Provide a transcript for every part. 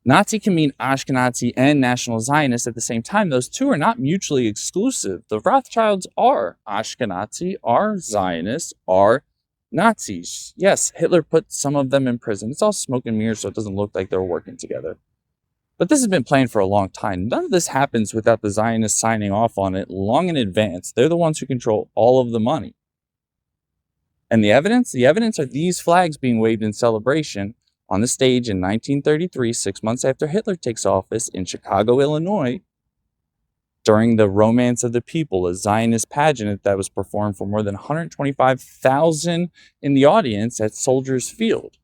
Nazi can mean Ashkenazi and National Zionist at the same time. Those two are not mutually exclusive. The Rothschilds are Ashkenazi, are Zionists, are Nazis. Yes, Hitler put some of them in prison. It's all smoke and mirrors, so it doesn't look like they're working together. But this has been planned for a long time. None of this happens without the Zionists signing off on it long in advance. They're the ones who control all of the money. And the evidence? The evidence are these flags being waved in celebration on the stage in 1933, 6 months after Hitler takes office in Chicago, Illinois, during the Romance of the People, a Zionist pageant that was performed for more than 125,000 in the audience at Soldiers Field.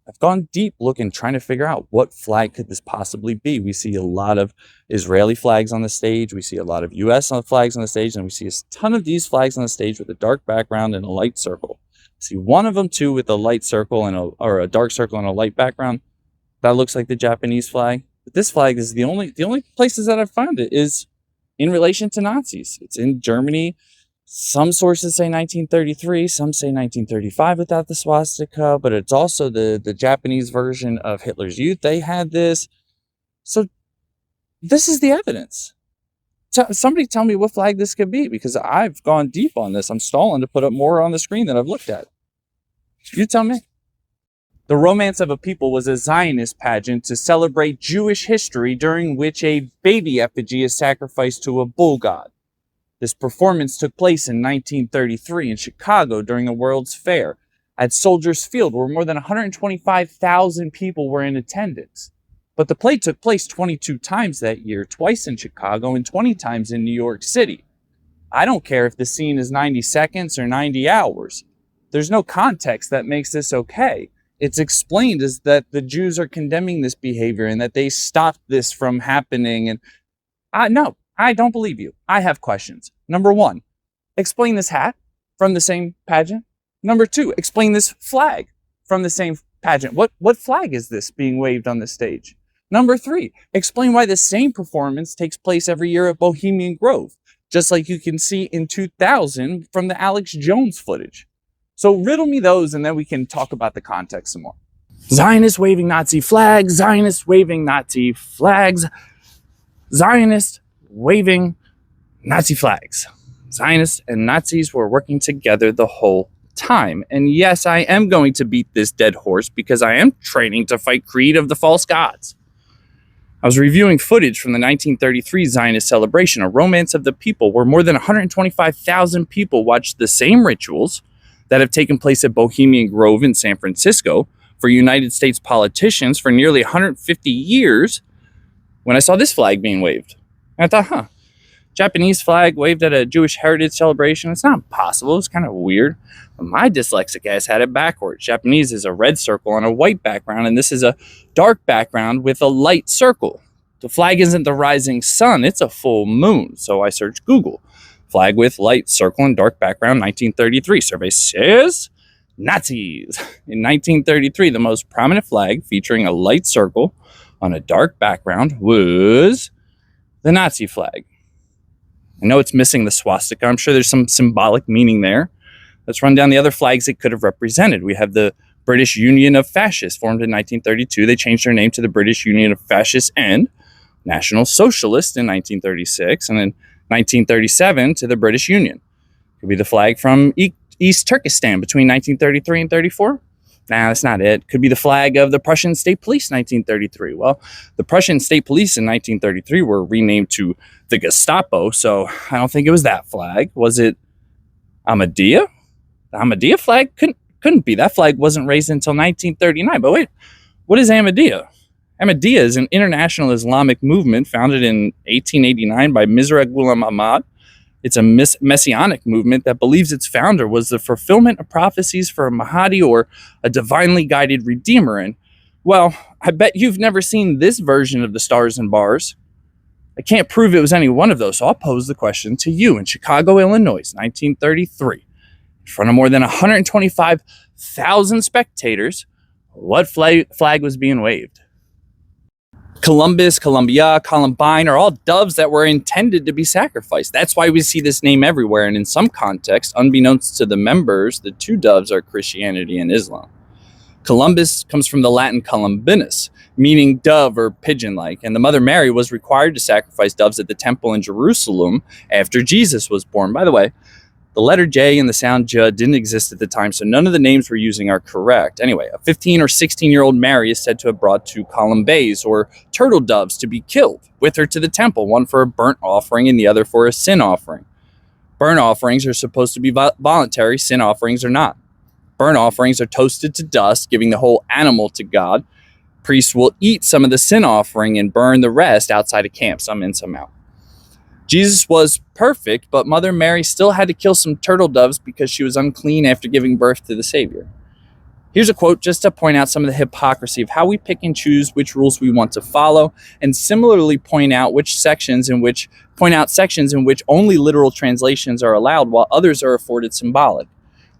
I've gone deep looking, trying to figure out what flag could this possibly be. We see a lot of Israeli flags on the stage. We see a lot of U.S. flags on the stage. And we see a ton of these flags on the stage with a dark background and a light circle. See one of them too with a light circle and a dark circle and a light background. That looks like the Japanese flag. But this flag is the only places that I've found it is in relation to Nazis. It's in Germany. Some sources say 1933, some say 1935 without the swastika, but it's also the Japanese version of Hitler's Youth. They had this. So this is the evidence. Somebody tell me what flag this could be, because I've gone deep on this. I'm stalling to put up more on the screen than I've looked at. You tell me. The Romance of a People was a Zionist pageant to celebrate Jewish history during which a baby effigy is sacrificed to a bull god. This performance took place in 1933 in Chicago during the World's Fair at Soldiers Field, where more than 125,000 people were in attendance. But the play took place 22 times that year, twice in Chicago and 20 times in New York City. I don't care if the scene is 90 seconds or 90 hours. There's no context that makes this okay. It's explained as that the Jews are condemning this behavior and that they stopped this from happening. And no, I don't believe you. I have questions. Number one, explain this hat from the same pageant. Number two, explain this flag from the same pageant. What flag is this being waved on the stage? Number three, explain why the same performance takes place every year at Bohemian Grove, just like you can see in 2000 from the Alex Jones footage. So riddle me those, and then we can talk about the context some more. Zionists waving Nazi flags, Zionists waving Nazi flags, Zionists waving Nazi flags. Zionists and Nazis were working together the whole time. And yes, I am going to beat this dead horse because I am training to fight Creed of the False Gods. I was reviewing footage from the 1933 Zionist celebration, a Romance of the People, where more than 125,000 people watched the same rituals that have taken place at Bohemian Grove in San Francisco for United States politicians for nearly 150 years when I saw this flag being waved. And I thought, Japanese flag waved at a Jewish heritage celebration. It's not possible. It's kind of weird. But my dyslexic ass had it backwards. Japanese is a red circle on a white background, and this is a dark background with a light circle. The flag isn't the rising sun. It's a full moon. So I searched Google. Flag with light circle and dark background, 1933. Survey says Nazis. In 1933, the most prominent flag featuring a light circle on a dark background was the Nazi flag. I know it's missing the swastika. I'm sure there's some symbolic meaning there. Let's run down the other flags it could have represented. We have the British Union of Fascists, formed in 1932. They changed their name to the British Union of Fascists and National Socialists in 1936, and in 1937 to the British Union. Could be the flag from East Turkestan between 1933 and 34. Nah, that's not it. Could be the flag of the Prussian State Police, 1933. Well, the Prussian State Police in 1933 were renamed to the Gestapo, so I don't think it was that flag. Was it Ahmadiyya? The Ahmadiyya flag couldn't be. That flag wasn't raised until 1939. But wait, what is Ahmadiyya? Ahmadiyya is an international Islamic movement founded in 1889 by Mirza Ghulam Ahmad. It's a messianic movement that believes its founder was the fulfillment of prophecies for a Mahdi or a divinely guided redeemer. And, well, I bet you've never seen this version of the Stars and Bars. I can't prove it was any one of those, so I'll pose the question to you. In Chicago, Illinois, 1933, in front of more than 125,000 spectators, what flag was being waved? Columbus, Columbia, Columbine are all doves that were intended to be sacrificed. That's why we see this name everywhere. And in some contexts, unbeknownst to the members, the two doves are Christianity and Islam. Columbus comes from the Latin columbinus, meaning dove or pigeon-like. And the Mother Mary was required to sacrifice doves at the temple in Jerusalem after Jesus was born. By the way, the letter J and the sound J didn't exist at the time, so none of the names we're using are correct. Anyway, a 15 or 16-year-old Mary is said to have brought two columbes, or turtle doves, to be killed with her to the temple, one for a burnt offering and the other for a sin offering. Burnt offerings are supposed to be voluntary, sin offerings are not. Burnt offerings are toasted to dust, giving the whole animal to God. Priests will eat some of the sin offering and burn the rest outside of camp, some in, some out. Jesus was perfect, but Mother Mary still had to kill some turtle doves because she was unclean after giving birth to the Savior. Here's a quote just to point out some of the hypocrisy of how we pick and choose which rules we want to follow, and similarly point out sections in which only literal translations are allowed while others are afforded symbolic.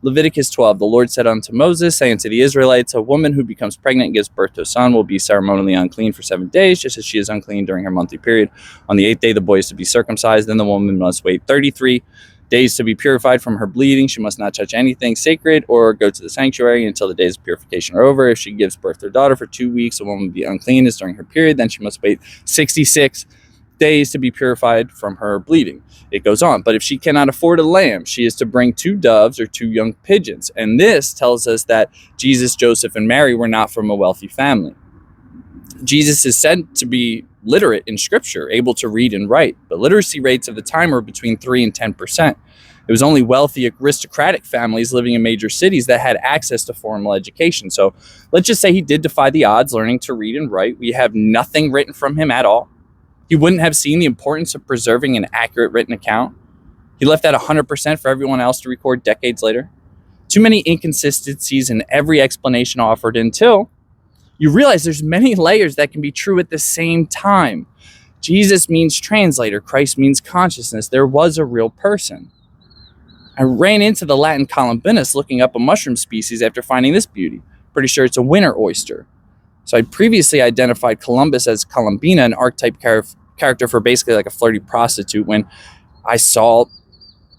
Leviticus 12, the Lord said unto Moses, saying to the Israelites, a woman who becomes pregnant and gives birth to a son will be ceremonially unclean for 7 days, just as she is unclean during her monthly period. On the 8th day, the boy is to be circumcised. Then the woman must wait 33 days to be purified from her bleeding. She must not touch anything sacred or go to the sanctuary until the days of purification are over. If she gives birth to her daughter for 2 weeks, the woman will be unclean as during her period. Then she must wait 66 days to be purified from her bleeding. It goes on. But if she cannot afford a lamb, she is to bring 2 doves or 2 young pigeons. And this tells us that Jesus, Joseph, and Mary were not from a wealthy family. Jesus is said to be literate in scripture, able to read and write. But literacy rates of the time were between 3 and 10%. It was only wealthy aristocratic families living in major cities that had access to formal education. So let's just say he did defy the odds, learning to read and write. We have nothing written from him at all. He wouldn't have seen the importance of preserving an accurate written account. He left that 100% for everyone else to record decades later. Too many inconsistencies in every explanation offered until you realize there's many layers that can be true at the same time. Jesus means translator. Christ means consciousness. There was a real person. I ran into the Latin columbinus looking up a mushroom species after finding this beauty. Pretty sure it's a winter oyster. So I previously identified Columbus as Columbina, an archetype character for basically like a flirty prostitute, when I saw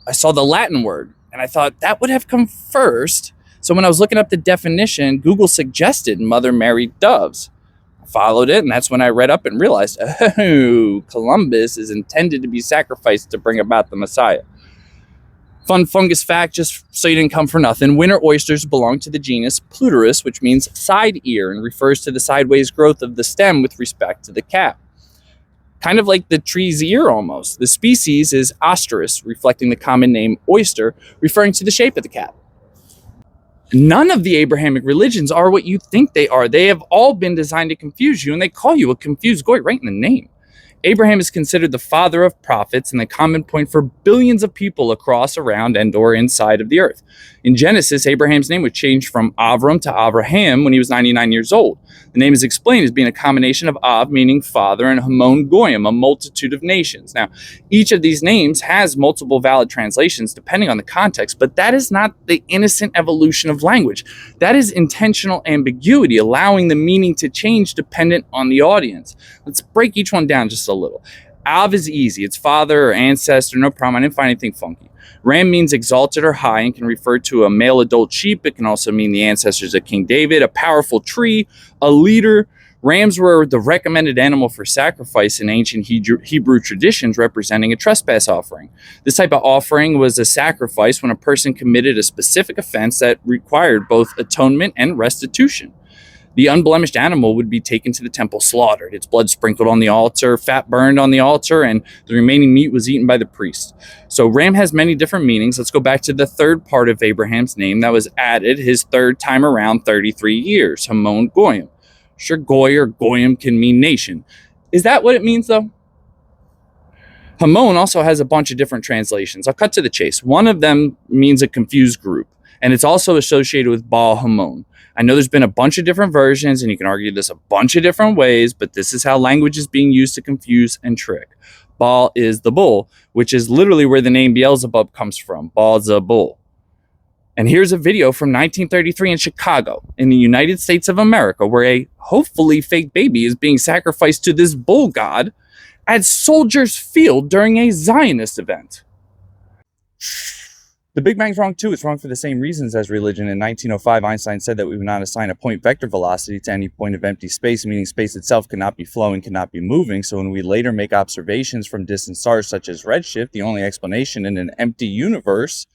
the Latin word and I thought that would have come first. So when I was looking up the definition, Google suggested Mother Mary doves. I followed it, and that's when I read up and realized, oh, Columbus is intended to be sacrificed to bring about the Messiah. Fun fungus fact, just so you didn't come for nothing. Winter oysters belong to the genus Pluterus, which means side ear and refers to the sideways growth of the stem with respect to the cap. Kind of like the tree's ear almost. The species is Osterus, reflecting the common name oyster, referring to the shape of the cap. None of the Abrahamic religions are what you think they are. They have all been designed to confuse you, and they call you a confused goy right in the name. Abraham is considered the father of prophets and the common point for billions of people across, around, and or inside of the earth. In Genesis, Abraham's name was changed from Avram to Abraham when he was 99 years old. The name is explained as being a combination of Av, meaning father, and Hamon Goyim, a multitude of nations. Now, each of these names has multiple valid translations depending on the context, but that is not the innocent evolution of language. That is intentional ambiguity, allowing the meaning to change dependent on the audience. Let's break each one down just a little. Av is easy. It's father or ancestor, no problem. I didn't find anything funky. Ram means exalted or high and can refer to a male adult sheep. It can also mean the ancestors of King David, a powerful tree, a leader. Rams were the recommended animal for sacrifice in ancient Hebrew traditions, representing a trespass offering. This type of offering was a sacrifice when a person committed a specific offense that required both atonement and restitution. The unblemished animal would be taken to the temple, slaughtered, its blood sprinkled on the altar, fat burned on the altar, and the remaining meat was eaten by the priest. So ram has many different meanings. Let's go back to the third part of Abraham's name that was added his third time around 33 years, Hamon Goyim. Sure, Goy or Goyim can mean nation. Is that what it means, though? Hamon also has a bunch of different translations. I'll cut to the chase. One of them means a confused group, and it's also associated with Baal Hamon. I know there's been a bunch of different versions, and you can argue this a bunch of different ways, but this is how language is being used to confuse and trick. Baal is the bull, which is literally where the name Beelzebub comes from, Baal-zebul. And here's a video from 1933 in Chicago, in the United States of America, where a hopefully fake baby is being sacrificed to this bull god at Soldiers Field during a Zionist event. The Big Bang's wrong too. It's wrong for the same reasons as religion. In 1905, Einstein said that we would not assign a point vector velocity to any point of empty space, meaning space itself cannot be flowing, cannot be moving. So when we later make observations from distant stars such as redshift, the only explanation in an empty universe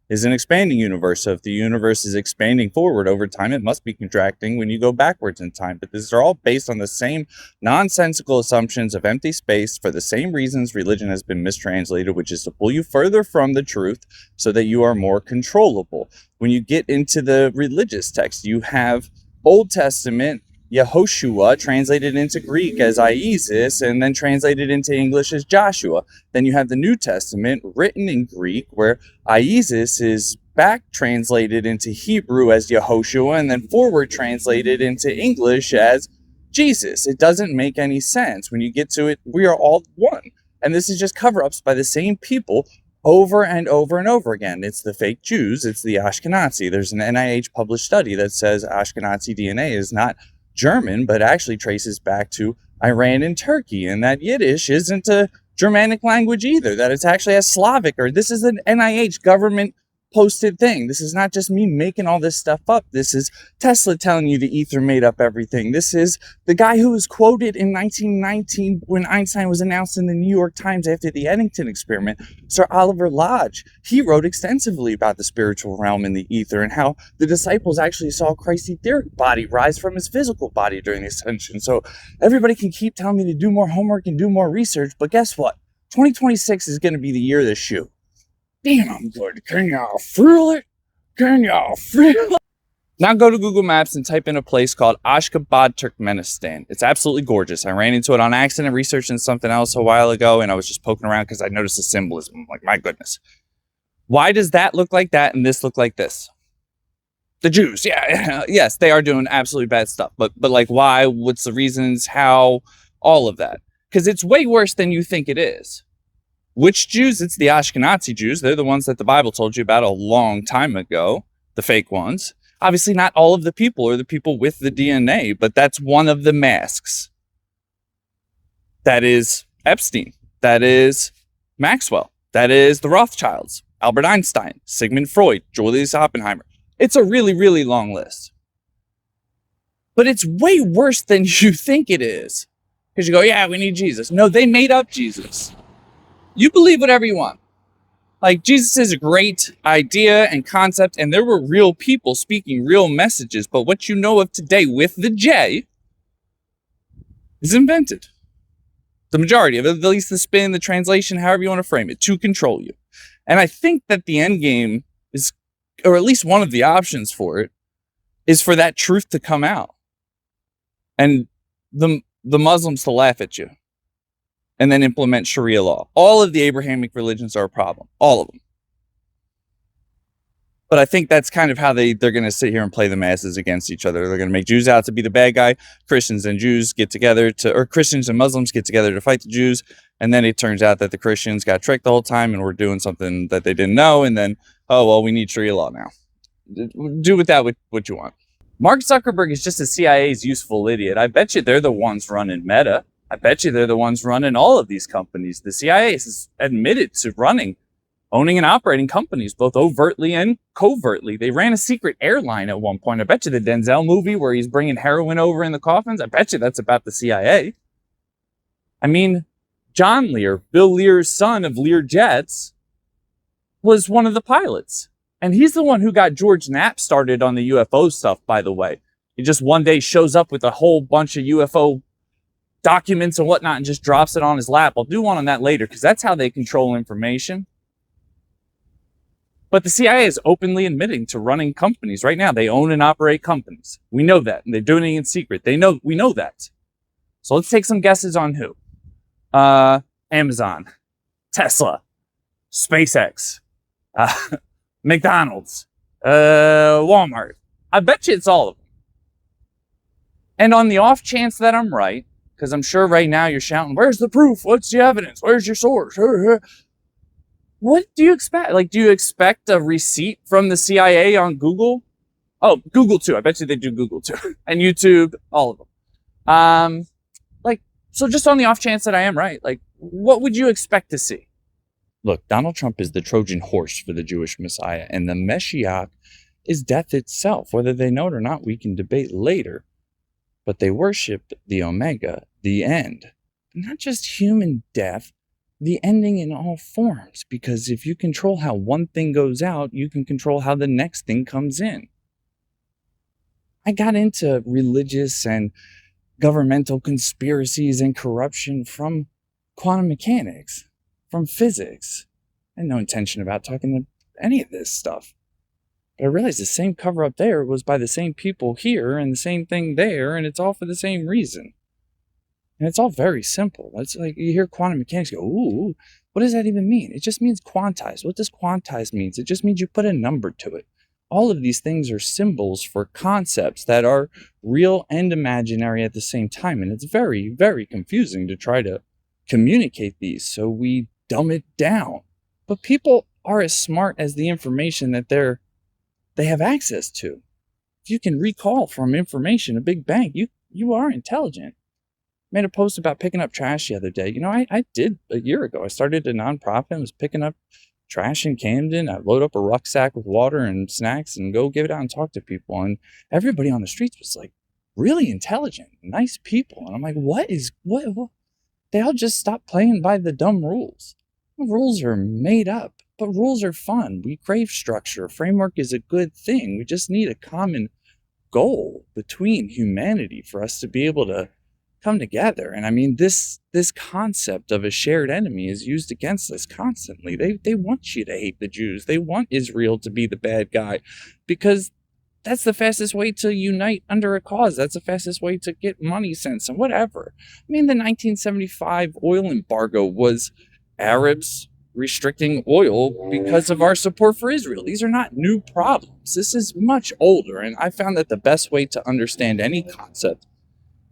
is an expanding universe. So if the universe is expanding forward over time, it must be contracting when you go backwards in time. But these are all based on the same nonsensical assumptions of empty space for the same reasons religion has been mistranslated, which is to pull you further from the truth so that you are more controllable. When you get into the religious text, you have Old Testament Yehoshua translated into Greek as Isis and then translated into English as Joshua. Then you have the New Testament written in Greek where Isis is back translated into Hebrew as Yehoshua and then forward translated into English as Jesus. It doesn't make any sense. When you get to it, we are all one. And this is just cover-ups by the same people over and over and over again. It's the fake Jews. It's the Ashkenazi. There's an NIH published study that says Ashkenazi DNA is not German, but actually traces back to Iran and Turkey, and that Yiddish isn't a Germanic language either, that it's actually a Slavic, or this is an NIH government posted thing. This is not just me making all this stuff up. This is Tesla telling you the ether made up everything. This is the guy who was quoted in 1919 when Einstein was announced in the New York Times after the Eddington experiment. Sir Oliver Lodge, he wrote extensively about the spiritual realm and the ether and how the disciples actually saw Christ's etheric body rise from his physical body during the ascension. So everybody can keep telling me to do more homework and do more research, but guess what? 2026 is going to be the year of the shoe. Damn, I'm good. Can y'all feel it? Can y'all feel it? Now go to Google Maps and type in a place called Ashgabat, Turkmenistan. It's absolutely gorgeous. I ran into it on accident researching something else a while ago, and I was just poking around because I noticed the symbolism. I'm like, my goodness. Why does that look like that and this look like this? The Jews, yeah, yes, they are doing absolutely bad stuff. But like, why? What's the reasons? How? All of that. Because it's way worse than you think it is. Which Jews? It's the Ashkenazi Jews. They're the ones that the Bible told you about a long time ago, the fake ones. Obviously, not all of the people are the people with the DNA, but that's one of the masks. That is Epstein. That is Maxwell. That is the Rothschilds, Albert Einstein, Sigmund Freud, Julius Oppenheimer. It's a really, really long list. But it's way worse than you think it is. Because you go, yeah, we need Jesus. No, they made up Jesus. You believe whatever you want. Like, Jesus is a great idea and concept, and there were real people speaking real messages, but what you know of today with the J is invented. The majority of it, at least the spin, the translation, however you want to frame it, to control you. And I think that the end game is, or at least one of the options for it, is for that truth to come out. And the Muslims to laugh at you. And then implement Sharia law. All of the Abrahamic religions are a problem. All of them. But I think that's kind of how they're going to sit here and play the masses against each other. They're going to make Jews out to be the bad guy. Christians and Jews get together or Christians and Muslims get together to fight the Jews. And then it turns out that the Christians got tricked the whole time and were doing something that they didn't know. And then, oh, well, we need Sharia law now. Do with that what you want. Mark Zuckerberg is just the CIA's useful idiot. I bet you they're the ones running Meta. I bet you they're the ones running all of these companies. The CIA is admitted to owning and operating companies, both overtly and covertly. They ran a secret airline at one point. I bet you the Denzel movie where he's bringing heroin over in the coffins, I bet you that's about the CIA. I mean, John Lear, Bill Lear's son of Lear Jets, was one of the pilots. And he's the one who got George Knapp started on the UFO stuff, by the way. He just one day shows up with a whole bunch of UFO documents and whatnot and just drops it on his lap. I'll do one on that later because that's how they control information. But the CIA is openly admitting to running companies right now. They own and operate companies. We know that, and they're doing it in secret. We know that. So let's take some guesses on who. Amazon, Tesla, SpaceX, McDonald's, Walmart. I bet you it's all of them. And on the off chance that I'm right, because I'm sure right now you're shouting, where's the proof? What's the evidence? Where's your source? What do you expect? Like, do you expect a receipt from the CIA on Google? Oh, Google too. I bet you they do Google too. And YouTube, all of them. So just on the off chance that I am right, like, what would you expect to see? Look, Donald Trump is the Trojan horse for the Jewish Messiah, and the Mashiach is death itself. Whether they know it or not, we can debate later. But they worship the Omega, the end. Not just human death, the ending in all forms. Because if you control how one thing goes out, you can control how the next thing comes in. I got into religious and governmental conspiracies and corruption from quantum mechanics, from physics. I had no intention about talking to any of this stuff. But I realized the same cover up there was by the same people here and the same thing there, and it's all for the same reason. And it's all very simple. It's like you hear quantum mechanics go, ooh, what does that even mean? It just means quantized. What does quantized mean? It just means you put a number to it. All of these things are symbols for concepts that are real and imaginary at the same time. And it's very, very confusing to try to communicate these, so we dumb it down. But people are as smart as the information that they have access to. If you can recall from information a big bang, you are intelligent. Made a post about picking up trash the other day. I did a year ago. I started a nonprofit and was picking up trash in Camden. I load up a rucksack with water and snacks and go give it out and talk to people. And everybody on the streets was like really intelligent, nice people. And I'm like, what? They all just stopped playing by the dumb rules. The rules are made up, but rules are fun. We crave structure. A framework is a good thing. We just need a common goal between humanity for us to be able to come together. And I mean, this concept of a shared enemy is used against us constantly. They want you to hate the Jews. They want Israel to be the bad guy because that's the fastest way to unite under a cause. That's the fastest way to get money sent and whatever. I mean, the 1975 oil embargo was Arabs restricting oil because of our support for Israel. These are not new problems. This is much older. And I found that the best way to understand any concept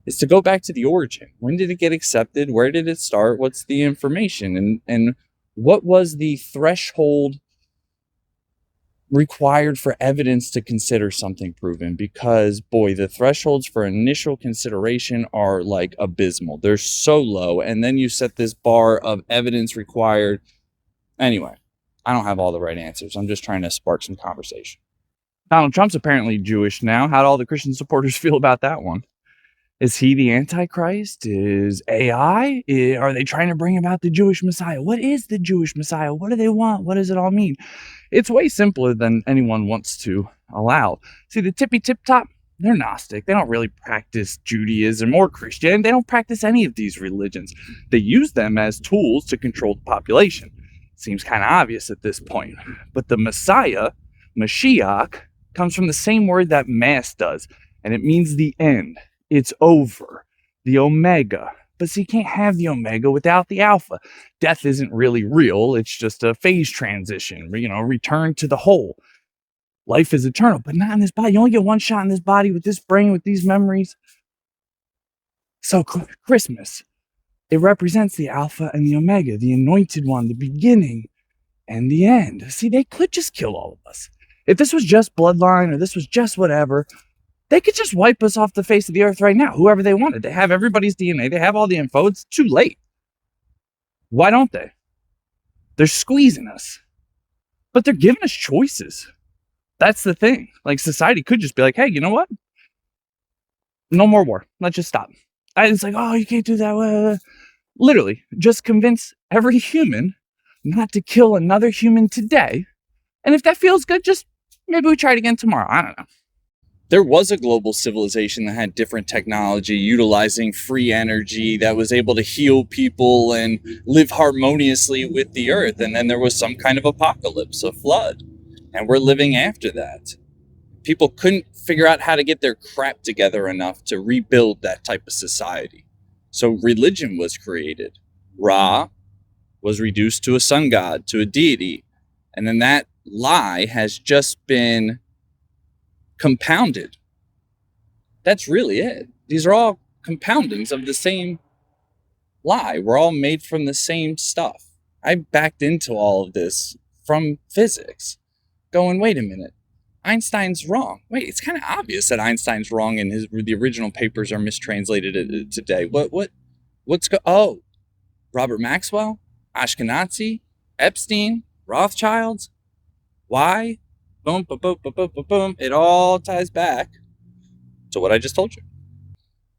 is to go back to the origin. When did it get accepted? Where did it start? What's the information? And what was the threshold required for evidence to consider something proven? Because, boy, the thresholds for initial consideration are like abysmal. They're so low. And then you set this bar of evidence required. Anyway, I don't have all the right answers. I'm just trying to spark some conversation. Donald Trump's apparently Jewish now. How do all the Christian supporters feel about that one? Is he the Antichrist? Is AI? Are they trying to bring about the Jewish Messiah? What is the Jewish Messiah? What do they want? What does it all mean? It's way simpler than anyone wants to allow. See, the tippy tip top, they're Gnostic. They don't really practice Judaism or Christianity. They don't practice any of these religions. They use them as tools to control the population. Seems kind of obvious at this point. But the Messiah, Mashiach, comes from the same word that Mass does, and it means the end. It's over. The Omega. But see, you can't have the Omega without the Alpha. Death isn't really real. It's just a phase transition, return to the whole. Life is eternal, but not in this body. You only get one shot in this body with this brain, with these memories. So Christmas, it represents the Alpha and the Omega, the anointed one, the beginning and the end. See, they could just kill all of us. If this was just bloodline or this was just whatever, they could just wipe us off the face of the earth right now, whoever they wanted. They have everybody's DNA. They have all the info. It's too late. Why don't they? They're squeezing us. But they're giving us choices. That's the thing. Like, society could just be like, hey, you know what? No more war. Let's just stop. And it's like, oh, you can't do that. Literally, just convince every human not to kill another human today. And if that feels good, just maybe we try it again tomorrow. I don't know. There was a global civilization that had different technology, utilizing free energy, that was able to heal people and live harmoniously with the earth. And then there was some kind of apocalypse, a flood. And we're living after that. People couldn't figure out how to get their crap together enough to rebuild that type of society. So religion was created. Ra was reduced to a sun god, to a deity. And then that lie has just been compounded. That's really it. These are all compoundings of the same lie. We're all made from the same stuff. I backed into all of this from physics, going, wait a minute, Einstein's wrong. Wait, it's kind of obvious that Einstein's wrong and the original papers are mistranslated today. Oh, Robert Maxwell, Ashkenazi, Epstein, Rothschilds. Why? Boom, boom, boom, boom, boom, boom, boom. It all ties back to what I just told you.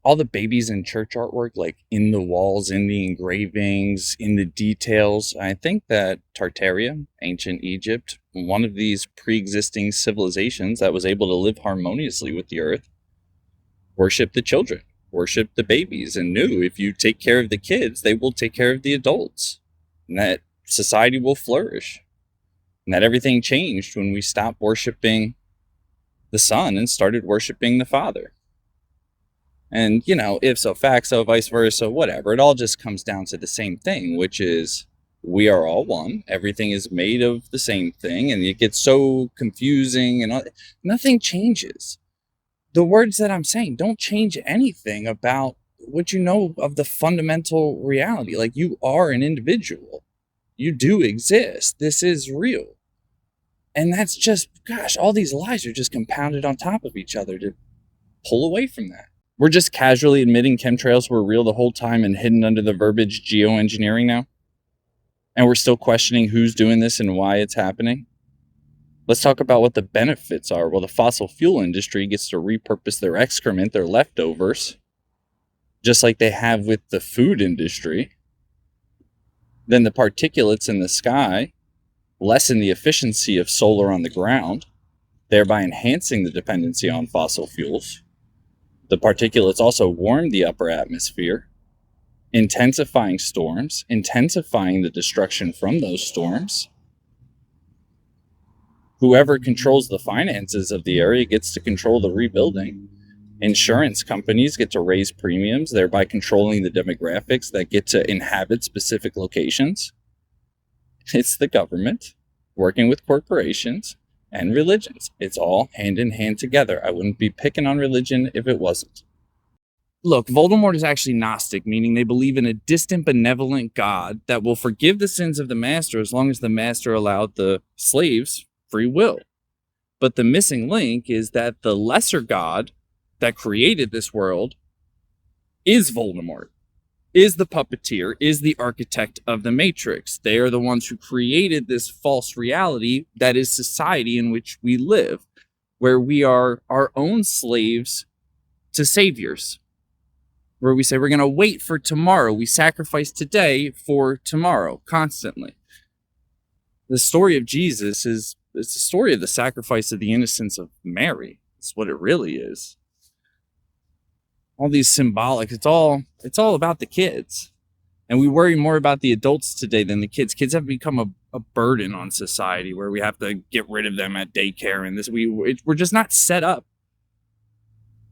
All the babies in church artwork, like in the walls, in the engravings, in the details. I think that Tartaria, ancient Egypt, one of these pre-existing civilizations that was able to live harmoniously with the earth, worshiped the children, worshiped the babies, and knew if you take care of the kids, they will take care of the adults, and that society will flourish. And that everything changed when we stopped worshiping the Son and started worshiping the Father. And, if so, fact so, vice versa, whatever. It all just comes down to the same thing, which is we are all one. Everything is made of the same thing, and it gets so confusing, and nothing changes. The words that I'm saying don't change anything about what you know of the fundamental reality. Like, you are an individual. You do exist. This is real. And that's just, gosh, all these lies are just compounded on top of each other to pull away from that. We're just casually admitting chemtrails were real the whole time and hidden under the verbiage geoengineering now. And we're still questioning who's doing this and why it's happening. Let's talk about what the benefits are. Well, the fossil fuel industry gets to repurpose their excrement, their leftovers, just like they have with the food industry. Then the particulates in the sky lessen the efficiency of solar on the ground, thereby enhancing the dependency on fossil fuels. The particulates also warm the upper atmosphere, intensifying storms, intensifying the destruction from those storms. Whoever controls the finances of the area gets to control the rebuilding. Insurance companies get to raise premiums, thereby controlling the demographics that get to inhabit specific locations. It's the government working with corporations and religions. It's all hand in hand together. I wouldn't be picking on religion if it wasn't. Look, Voldemort is actually Gnostic, meaning they believe in a distant, benevolent God that will forgive the sins of the master as long as the master allowed the slaves free will. But the missing link is that the lesser God that created this world is Voldemort, is the puppeteer, is the architect of the Matrix. They are the ones who created this false reality that is society in which we live, where we are our own slaves to saviors, where we say we're going to wait for tomorrow. We sacrifice today for tomorrow constantly. The story of Jesus it's the story of the sacrifice of the innocence of Mary. It's what it really is. All these symbolic, it's all about the kids. And we worry more about the adults today than the kids. Kids have become a burden on society where we have to get rid of them at daycare. And we're just not set up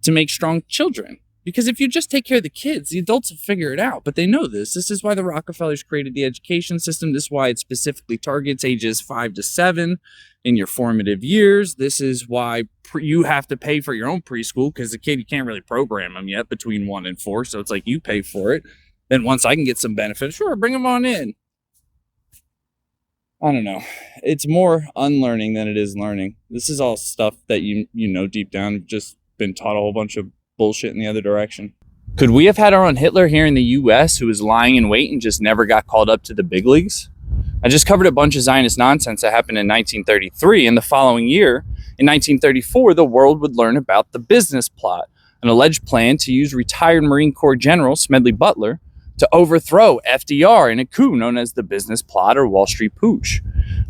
to make strong children. Because if you just take care of the kids, the adults will figure it out. But they know this. This is why the Rockefellers created the education system. This is why it specifically targets ages 5 to 7 in your formative years. This is why you have to pay for your own preschool, because the kid, you can't really program them yet between 1 and 4. So it's like you pay for it. Then once I can get some benefits, sure, bring them on in. I don't know. It's more unlearning than it is learning. This is all stuff that you know deep down, you've just been taught a whole bunch of bullshit in the other direction. Could we have had our own Hitler here in the US who was lying in wait and just never got called up to the big leagues? I just covered a bunch of Zionist nonsense that happened in 1933, and the following year, in 1934, the world would learn about the business plot, an alleged plan to use retired Marine Corps General Smedley Butler to overthrow FDR in a coup known as the Business Plot or Wall Street Putsch.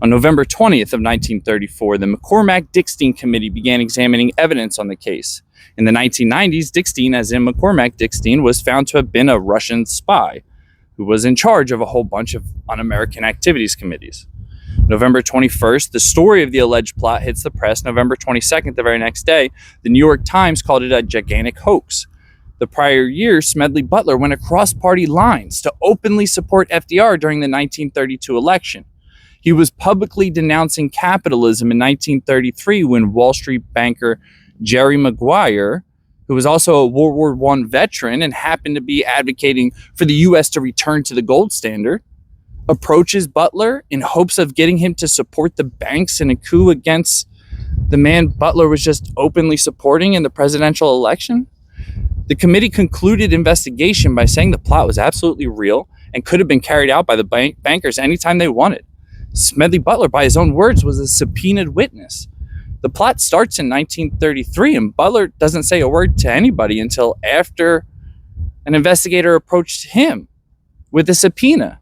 On November 20th of 1934, the McCormack-Dickstein Committee began examining evidence on the case. In the 1990s, Dickstein, as in McCormack-Dickstein, was found to have been a Russian spy who was in charge of a whole bunch of un-American activities committees. November 21st, the story of the alleged plot hits the press. November 22nd, the very next day, the New York Times called it a gigantic hoax. The prior year, Smedley Butler went across party lines to openly support FDR during the 1932 election. He was publicly denouncing capitalism in 1933 when Wall Street banker Jerry Maguire, who was also a World War I veteran and happened to be advocating for the U.S. to return to the gold standard, approaches Butler in hopes of getting him to support the banks in a coup against the man Butler was just openly supporting in the presidential election. The committee concluded investigation by saying the plot was absolutely real and could have been carried out by the bankers anytime they wanted. Smedley Butler, by his own words, was a subpoenaed witness. The plot starts in 1933, and Butler doesn't say a word to anybody until after an investigator approached him with a subpoena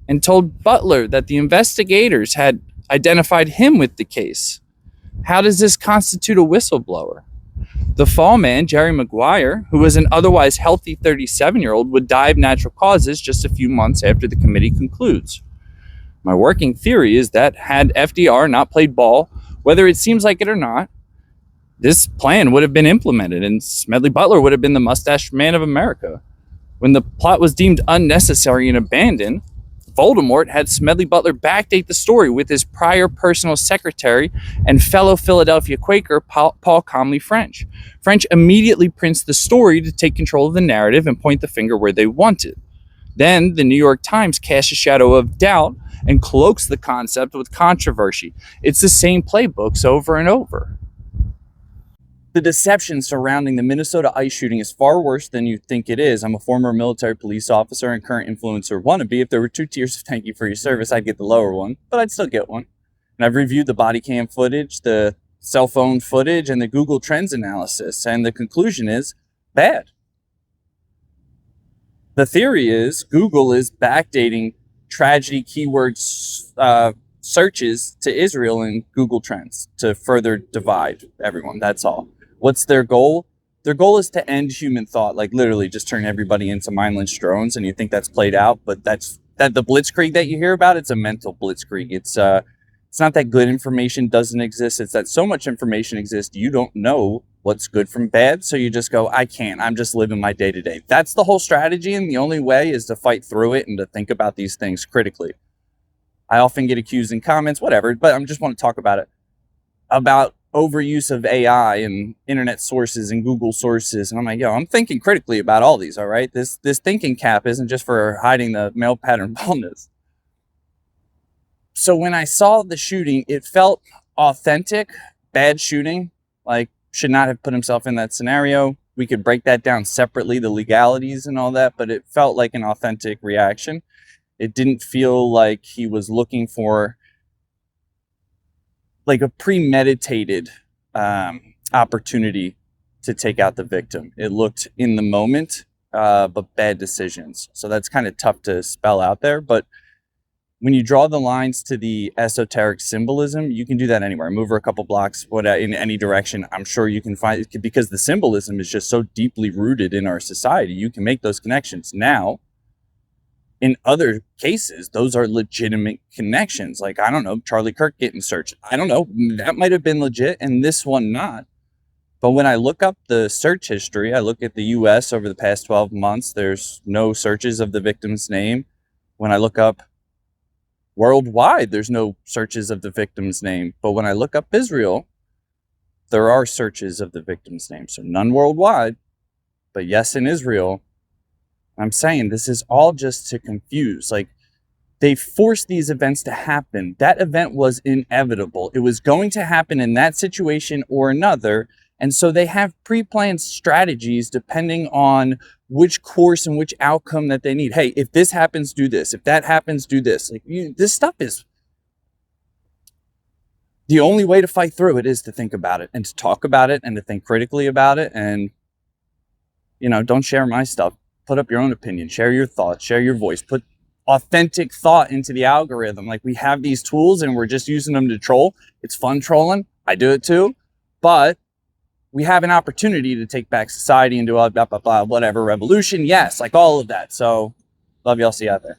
and told Butler that the investigators had identified him with the case. How does this constitute a whistleblower? The fall man, Jerry Maguire, who was an otherwise healthy 37-year-old, would die of natural causes just a few months after the committee concludes. My working theory is that had FDR not played ball, whether it seems like it or not, this plan would have been implemented and Smedley Butler would have been the mustached man of America. When the plot was deemed unnecessary and abandoned, Voldemort had Smedley Butler backdate the story with his prior personal secretary and fellow Philadelphia Quaker Paul Comley French. French immediately prints the story to take control of the narrative and point the finger where they wanted. Then the New York Times casts a shadow of doubt and cloaks the concept with controversy. It's the same playbooks over and over. The deception surrounding the Minnesota ICE shooting is far worse than you think it is. I'm a former military police officer and current influencer wannabe. If there were 2 tiers of thank you for your service, I'd get the lower one, but I'd still get one. And I've reviewed the body cam footage, the cell phone footage, and the Google Trends analysis, and the conclusion is bad. The theory is Google is backdating tragedy keywords searches to Israel in Google Trends to further divide everyone. That's all. What's their goal? Their goal is to end human thought, like literally just turn everybody into mindless drones. And you think that's played out, but the blitzkrieg that you hear about, it's a mental blitzkrieg. It's not that good information doesn't exist. It's that so much information exists, you don't know what's good from bad. So you just go, I'm just living my day to day. That's the whole strategy. And the only way is to fight through it and to think about these things critically. I often get accused in comments, whatever, but I just want to talk about it, about overuse of AI and internet sources and Google sources. And I'm like, I'm thinking critically about all these, all right? This thinking cap isn't just for hiding the male pattern baldness. So when I saw the shooting, it felt authentic. Bad shooting, like should not have put himself in that scenario. We could break that down separately, the legalities and all that, but it felt like an authentic reaction. It didn't feel like he was looking for like a premeditated opportunity to take out the victim. It looked in the moment, but bad decisions. So that's kind of tough to spell out there. But when you draw the lines to the esoteric symbolism, you can do that anywhere. Move her a couple blocks in any direction. I'm sure you can find it because the symbolism is just so deeply rooted in our society. You can make those connections. Now, in other cases, those are legitimate connections. Like, I don't know, Charlie Kirk getting searched. I don't know, that might have been legit and this one not. But when I look up the search history, I look at the US over the past 12 months, there's no searches of the victim's name. When I look up worldwide, there's no searches of the victim's name. But when I look up Israel, there are searches of the victim's name. So none worldwide, but yes in Israel. I'm saying this is all just to confuse. Like, they forced these events to happen. That event was inevitable. It was going to happen in that situation or another. And so they have pre-planned strategies depending on which course and which outcome that they need. Hey, if this happens, do this. If that happens, do this. Like, this stuff is... The only way to fight through it is to think about it and to talk about it and to think critically about it. And, don't share my stuff. Put up your own opinion, share your thoughts, share your voice, put authentic thought into the algorithm. Like, we have these tools and we're just using them to troll. It's fun trolling. I do it too. But we have an opportunity to take back society and do blah, blah, blah, whatever, revolution. Yes, like all of that. So love y'all. See you out there.